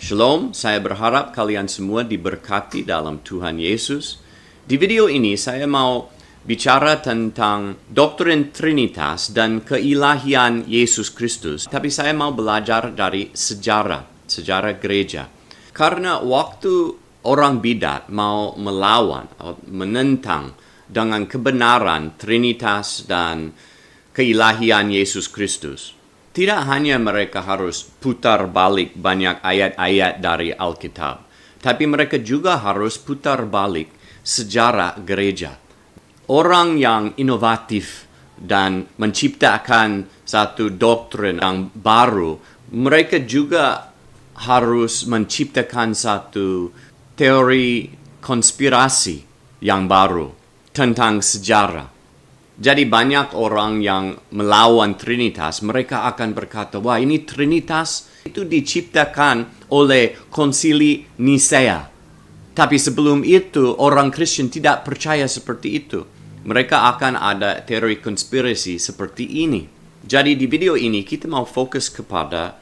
Shalom, saya berharap kalian semua diberkati dalam Tuhan Yesus. Di video ini saya mau bicara tentang doktrin Trinitas dan keilahian Yesus Kristus. Tapi saya mau belajar dari sejarah gereja. Karena waktu orang bidat mau melawan atau menentang dengan kebenaran Trinitas dan keilahian Yesus Kristus, tidak hanya mereka harus putar balik banyak ayat-ayat dari Alkitab, tapi mereka juga harus putar balik sejarah gereja. Orang yang inovatif dan menciptakan satu doktrin yang baru, mereka juga harus menciptakan satu teori konspirasi yang baru tentang sejarah. Jadi banyak orang yang melawan Trinitas, mereka akan berkata, wah ini Trinitas itu diciptakan oleh konsili Nisea. Tapi sebelum itu orang Kristen tidak percaya seperti itu. Mereka akan ada teori konspirasi seperti ini. Jadi di video ini kita mau fokus kepada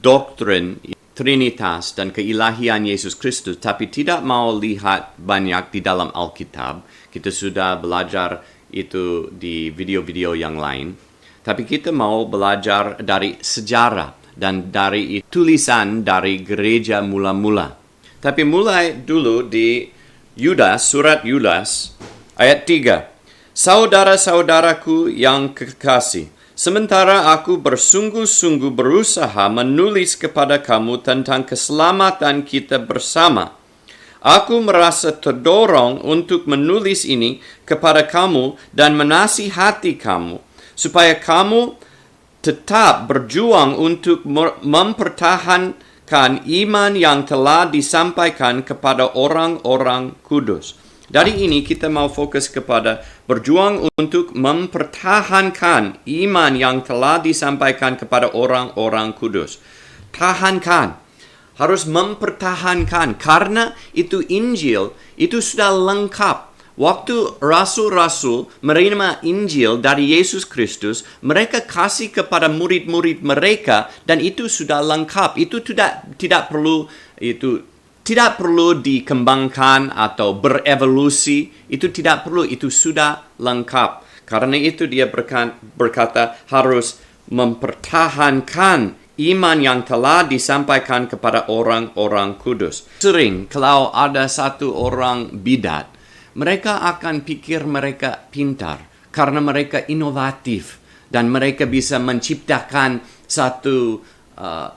doktrin Trinitas dan keilahian Yesus Kristus, tapi tidak mau lihat banyak di dalam Alkitab. Kita sudah belajar itu di video-video yang lain. Tapi kita mau belajar dari sejarah dan dari tulisan dari gereja mula-mula. Tapi mulai dulu di Yudas, surat Yudas, ayat 3. Saudara-saudaraku yang kekasih, sementara aku bersungguh-sungguh berusaha menulis kepada kamu tentang keselamatan kita bersama, aku merasa terdorong untuk menulis ini kepada kamu dan menasihati kamu, supaya kamu tetap berjuang untuk mempertahankan iman yang telah disampaikan kepada orang-orang kudus. Dari ini kita mau fokus kepada berjuang untuk mempertahankan iman yang telah disampaikan kepada orang-orang kudus. Tahankan. Harus mempertahankan, karena itu Injil, itu sudah lengkap. Waktu rasul-rasul menerima Injil dari Yesus Kristus, mereka kasih kepada murid-murid mereka, dan itu sudah lengkap. Itu tidak perlu dikembangkan atau berevolusi. Itu tidak perlu, itu sudah lengkap. Karena itu dia berkata harus mempertahankan iman yang telah disampaikan kepada orang-orang kudus. Sering kalau ada satu orang bidat, mereka akan pikir mereka pintar karena mereka inovatif dan mereka bisa menciptakan satu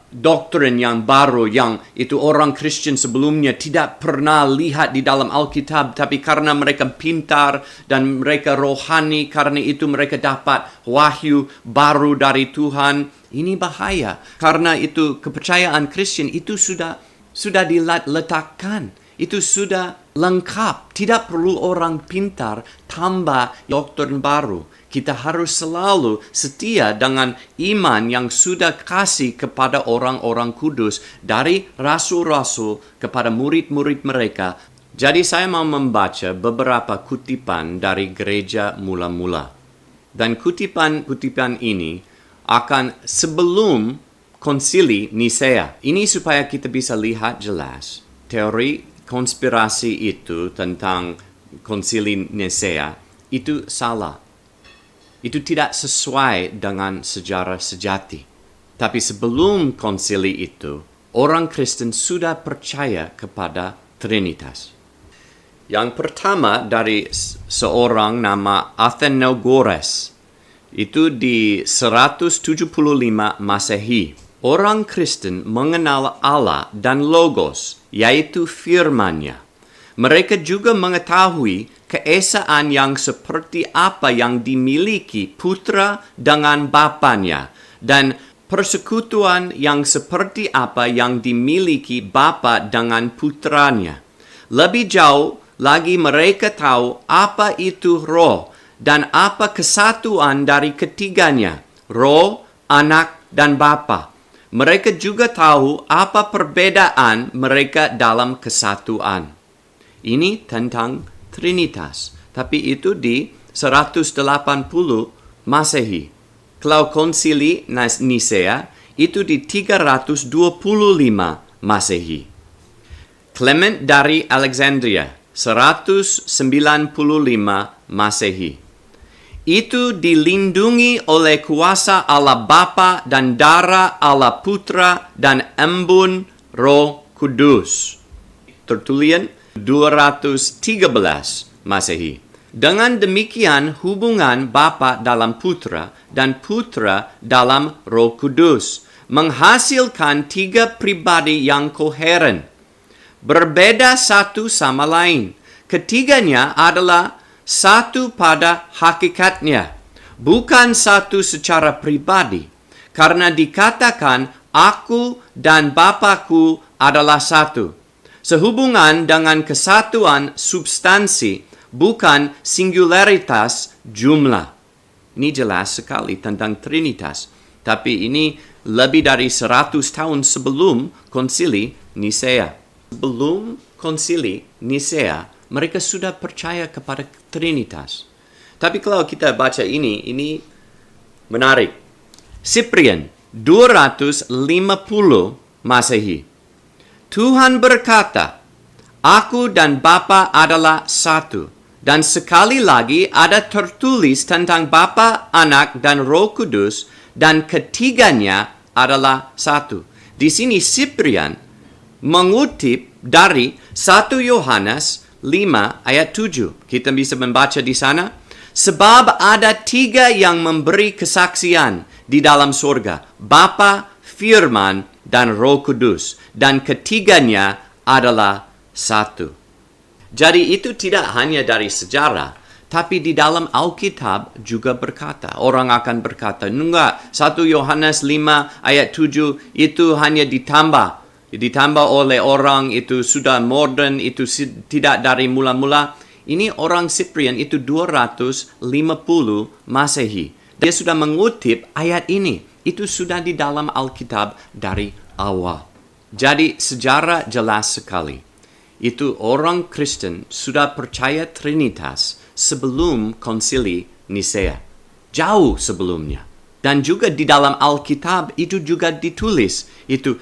doktrin yang baru yang itu orang Kristen sebelumnya tidak pernah lihat di dalam Alkitab, tapi karena mereka pintar dan mereka rohani, karena itu mereka dapat wahyu baru dari Tuhan. Ini bahaya, karena itu kepercayaan Kristen itu sudah diletakkan, itu sudah lengkap. Tidak perlu orang pintar tambah doktrin baru. Kita harus selalu setia dengan iman yang sudah kasih kepada orang-orang kudus dari rasul-rasul kepada murid-murid mereka. Jadi saya mau membaca beberapa kutipan dari gereja mula-mula. Dan kutipan ini akan sebelum konsili Nisea. Ini supaya kita bisa lihat jelas teori konspirasi itu tentang konsili Nisea itu salah. Itu tidak sesuai dengan sejarah sejati. Tapi sebelum konsili itu, orang Kristen sudah percaya kepada Trinitas. Yang pertama dari seorang nama Athenagoras. Itu di 175 Masehi. Orang Kristen mengenal Allah dan Logos, yaitu firman-Nya. Mereka juga mengetahui keesaan yang seperti apa yang dimiliki putra dengan bapanya, dan persekutuan yang seperti apa yang dimiliki bapa dengan putranya. Lebih jauh lagi mereka tahu apa itu roh, dan apa kesatuan dari ketiganya, Roh, Anak, dan Bapa. Mereka juga tahu apa perbedaan mereka dalam kesatuan. Ini tentang Trinitas, tapi itu di 180 Masehi. Kalau konsili Nisea itu di 325 Masehi. Clement dari Alexandria, 195 Masehi. Itu dilindungi oleh kuasa Allah Bapa dan darah Allah Putra dan embun Roh Kudus. Tertullian 213 Masehi. Dengan demikian hubungan Bapa dalam Putra dan Putra dalam Roh Kudus menghasilkan 3 pribadi yang koheren, berbeda satu sama lain. Ketiganya adalah satu pada hakikatnya, bukan satu secara pribadi, karena dikatakan aku dan Bapakku adalah satu. Sehubungan dengan kesatuan substansi, bukan singularitas jumlah. Ini jelas sekali tentang Trinitas. Tapi ini lebih dari 100 tahun sebelum konsili Nisea. Sebelum konsili Nisea, mereka sudah percaya kepada Trinitas. Tapi kalau kita baca ini menarik. Cyprian, 250 Masehi. Tuhan berkata, aku dan Bapa adalah satu. Dan sekali lagi ada tertulis tentang Bapa, Anak, dan Roh Kudus, dan ketiganya adalah satu. Di sini Cyprian mengutip dari 1 Yohanes 5 ayat 7. Kita bisa membaca di sana. Sebab ada 3 yang memberi kesaksian di dalam surga. Bapa, Firman, dan Roh Kudus. Dan ketiganya adalah satu. Jadi itu tidak hanya dari sejarah, tapi di dalam Alkitab juga berkata. Orang akan berkata, enggak, 1 Yohanes 5 ayat 7 itu hanya ditambah oleh orang, itu sudah modern, itu tidak dari mula-mula. Ini orang Cyprian itu 250 Masehi. Dia sudah mengutip ayat ini. Itu sudah di dalam Alkitab dari awal. Jadi sejarah jelas sekali. Itu orang Kristen sudah percaya Trinitas sebelum konsili Nisea. Jauh sebelumnya. Dan juga di dalam Alkitab itu juga ditulis. Itu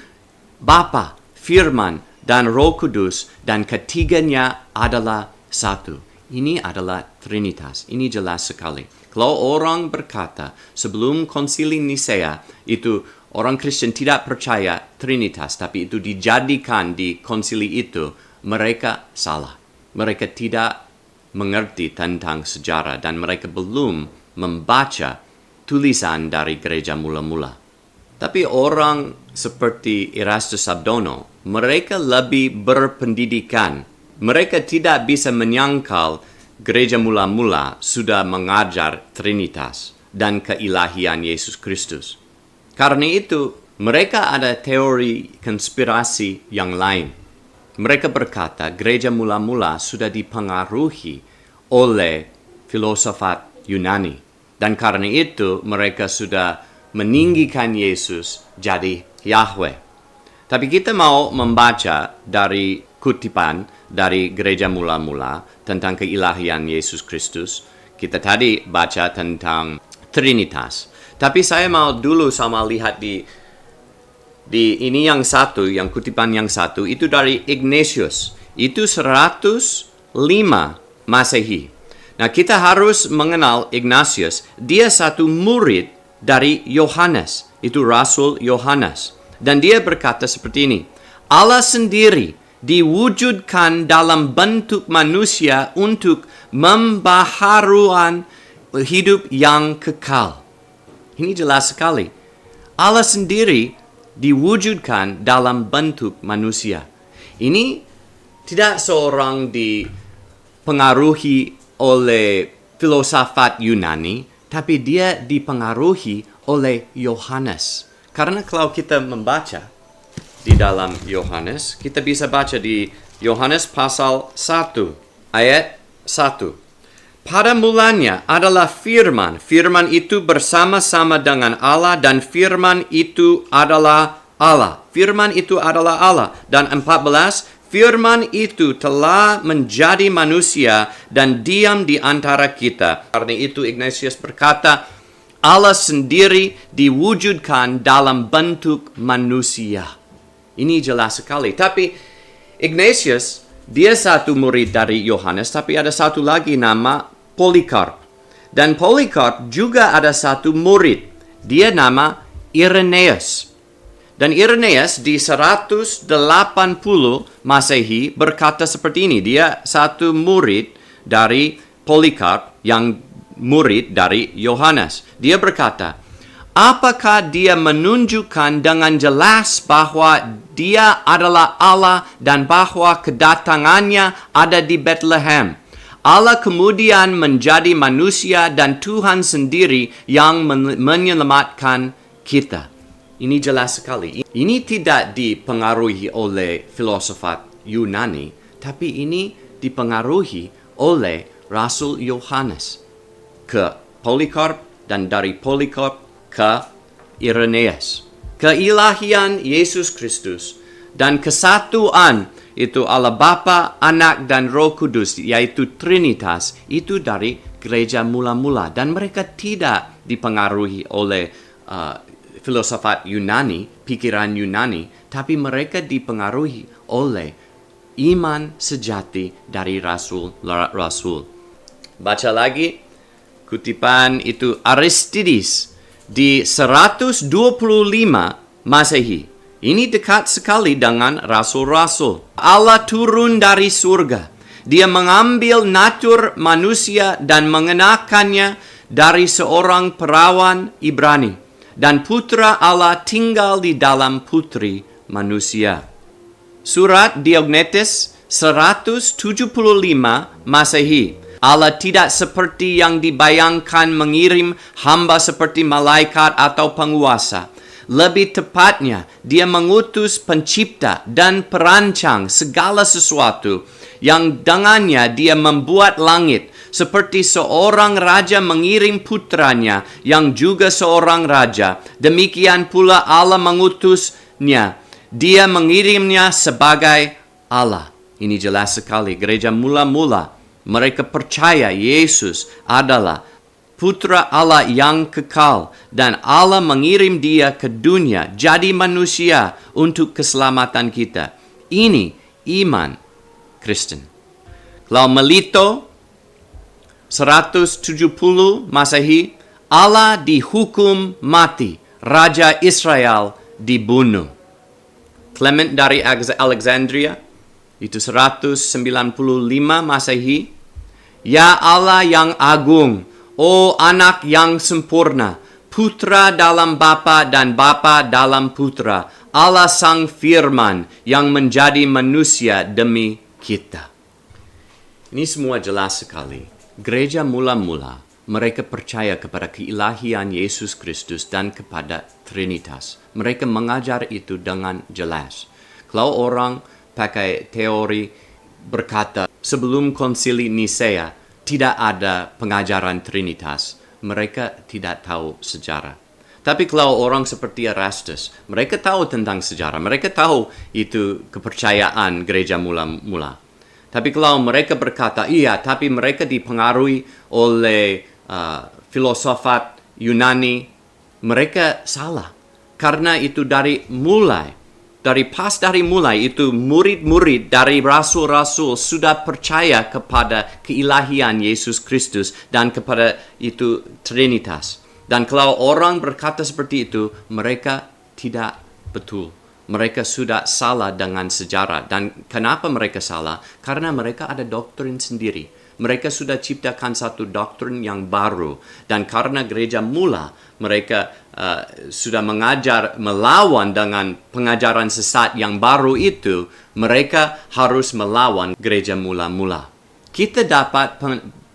Bapa, Firman, dan Roh Kudus, dan ketiganya adalah satu. Ini adalah Trinitas. Ini jelas sekali. Kalau orang berkata sebelum konsili Nisea itu orang Kristen tidak percaya Trinitas, tapi itu dijadikan di konsili itu, mereka salah. Mereka tidak mengerti tentang sejarah dan mereka belum membaca tulisan dari gereja mula-mula. Tapi orang seperti Erastus Abdono, mereka lebih berpendidikan. Mereka tidak bisa menyangkal gereja mula-mula sudah mengajar Trinitas dan keilahian Yesus Kristus. Karena itu, mereka ada teori konspirasi yang lain. Mereka berkata gereja mula-mula sudah dipengaruhi oleh filsafat Yunani. Dan karena itu mereka sudah meninggikan Yesus jadi Yahweh. Tapi kita mau membaca dari kutipan dari gereja mula-mula tentang keilahian Yesus Kristus. Kita tadi baca tentang Trinitas. Tapi saya mau dulu sama lihat di ini yang satu, yang kutipan yang satu, itu dari Ignatius. Itu 105 Masehi. Nah, kita harus mengenal Ignatius. Dia satu murid dari Yohanes. Itu Rasul Yohanes. Dan dia berkata seperti ini. Allah sendiri diwujudkan dalam bentuk manusia untuk membaharukan hidup yang kekal. Ini jelas sekali. Allah sendiri diwujudkan dalam bentuk manusia. Ini tidak seorang dipengaruhi oleh filsafat Yunani, tapi dia dipengaruhi oleh Yohanes. Karena kalau kita membaca di dalam Yohanes, kita bisa baca di Yohanes pasal 1, ayat 1. Pada mulanya adalah Firman. Firman itu bersama-sama dengan Allah dan Firman itu adalah Allah. Firman itu adalah Allah. Dan 14, Firman itu telah menjadi manusia dan diam di antara kita. Karena itu Ignatius berkata, Allah sendiri diwujudkan dalam bentuk manusia. Ini jelas sekali. Tapi Ignatius, dia satu murid dari Yohanes, tapi ada satu lagi nama Polycarp. Dan Polycarp juga ada satu murid. Dia nama Irenaeus. Dan Irenaeus di 180 Masehi berkata seperti ini. Dia satu murid dari Polycarp yang murid dari Yohanes. Dia berkata, apakah dia menunjukkan dengan jelas bahwa dia adalah Allah dan bahwa kedatangannya ada di Bethlehem. Allah kemudian menjadi manusia dan Tuhan sendiri yang menyelamatkan kita. Ini jelas sekali. Ini tidak dipengaruhi oleh filsafat Yunani, tapi ini dipengaruhi oleh Rasul Yohanes ke Polycarp dan dari Polycarp ke Irenaeus. Keilahian Yesus Kristus dan kesatuan itu Allah Bapa, Anak dan Roh Kudus, yaitu Trinitas, itu dari gereja mula-mula. Dan mereka tidak dipengaruhi oleh filsafat Yunani, pikiran Yunani, tapi mereka dipengaruhi oleh iman sejati dari rasul-rasul. Baca lagi kutipan itu Aristides di 125 Masehi. Ini dekat sekali dengan rasul-rasul. Allah turun dari surga. Dia mengambil natur manusia dan mengenakannya dari seorang perawan Ibrani. Dan putra Allah tinggal di dalam putri manusia. Surat Diognetus 175 Masehi. Allah tidak seperti yang dibayangkan mengirim hamba seperti malaikat atau penguasa. Lebih tepatnya, dia mengutus pencipta dan perancang segala sesuatu yang dengannya dia membuat langit. Seperti seorang raja mengirim putranya yang juga seorang raja. Demikian pula Allah mengutusnya. Dia mengirimnya sebagai Allah. Ini jelas sekali. Gereja mula-mula mereka percaya Yesus adalah putra Allah yang kekal. Dan Allah mengirim dia ke dunia jadi manusia untuk keselamatan kita. Ini iman Kristen. Kalau Melito 170 Masehi, Allah dihukum mati. Raja Israel dibunuh. Clement dari Alexandria, itu 195 Masehi. Ya Allah yang agung, O anak yang sempurna, putra dalam Bapa dan Bapa dalam putra, Allah sang firman yang menjadi manusia demi kita. Ini semua jelas sekali. Gereja mula-mula, mereka percaya kepada keilahian Yesus Kristus dan kepada Trinitas. Mereka mengajar itu dengan jelas. Kalau orang pakai teori berkata, sebelum konsili Nisea, tidak ada pengajaran Trinitas, mereka tidak tahu sejarah. Tapi kalau orang seperti Erastus, mereka tahu tentang sejarah, mereka tahu itu kepercayaan gereja mula-mula. Tapi kalau mereka berkata, iya, tapi mereka dipengaruhi oleh filsafat Yunani, mereka salah. Karena itu dari mulai itu murid-murid dari rasul-rasul sudah percaya kepada keilahian Yesus Kristus dan kepada itu Trinitas. Dan kalau orang berkata seperti itu, mereka tidak betul. Mereka sudah salah dengan sejarah. Dan kenapa mereka salah? Karena mereka ada doktrin sendiri. Mereka sudah ciptakan satu doktrin yang baru. Dan karena gereja mula, mereka sudah mengajar melawan dengan pengajaran sesat yang baru itu. Mereka harus melawan gereja mula-mula. Kita dapat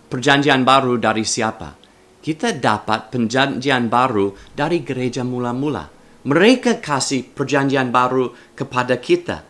perjanjian baru dari siapa? Kita dapat perjanjian baru dari gereja mula-mula. Mereka kasih perjanjian baru kepada kita.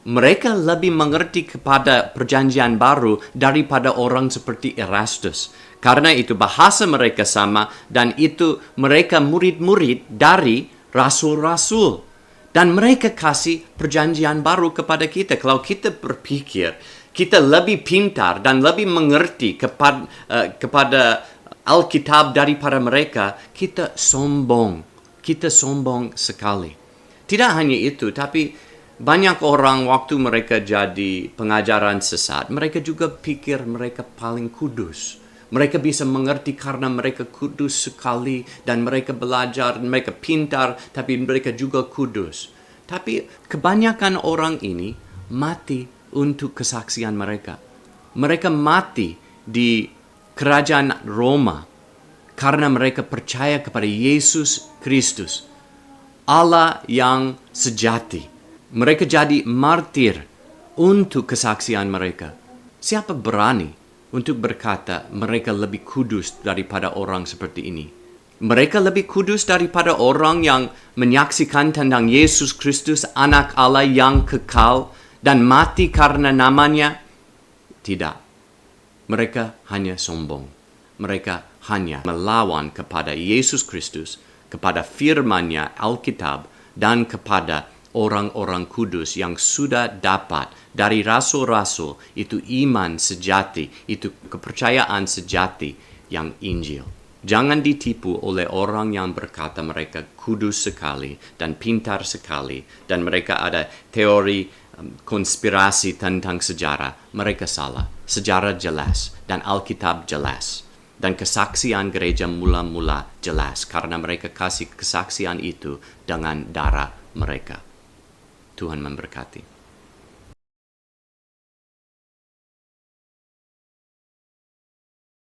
Mereka lebih mengerti kepada perjanjian baru daripada orang seperti Erastus. Karena itu bahasa mereka sama dan itu mereka murid-murid dari rasul-rasul. Dan mereka kasih perjanjian baru kepada kita. Kalau kita berpikir, kita lebih pintar dan lebih mengerti kepada Alkitab daripada mereka, kita sombong. Kita sombong sekali. Tidak hanya itu, tapi Banyak orang waktu mereka jadi pengajaran sesat, mereka juga pikir mereka paling kudus. Mereka bisa mengerti karena mereka kudus sekali dan mereka belajar, mereka pintar, tapi mereka juga kudus. Tapi kebanyakan orang ini mati untuk kesaksian mereka. Mereka mati di kerajaan Roma karena mereka percaya kepada Yesus Kristus, Allah yang sejati. Mereka jadi martir untuk kesaksian mereka. Siapa berani untuk berkata mereka lebih kudus daripada orang seperti ini? Mereka lebih kudus daripada orang yang menyaksikan tentang Yesus Kristus, anak Allah yang kekal dan mati karena namanya? Tidak. Mereka hanya sombong. Mereka hanya melawan kepada Yesus Kristus, kepada firman-Nya Alkitab, dan kepada orang-orang kudus yang sudah dapat dari rasul-rasul itu iman sejati, itu kepercayaan sejati yang Injil. Jangan ditipu oleh orang yang berkata mereka kudus sekali dan pintar sekali dan mereka ada teori konspirasi tentang sejarah. Mereka salah. Sejarah jelas dan Alkitab jelas. Dan kesaksian gereja mula-mula jelas karena mereka kasih kesaksian itu dengan darah mereka. Tuhan memberkati.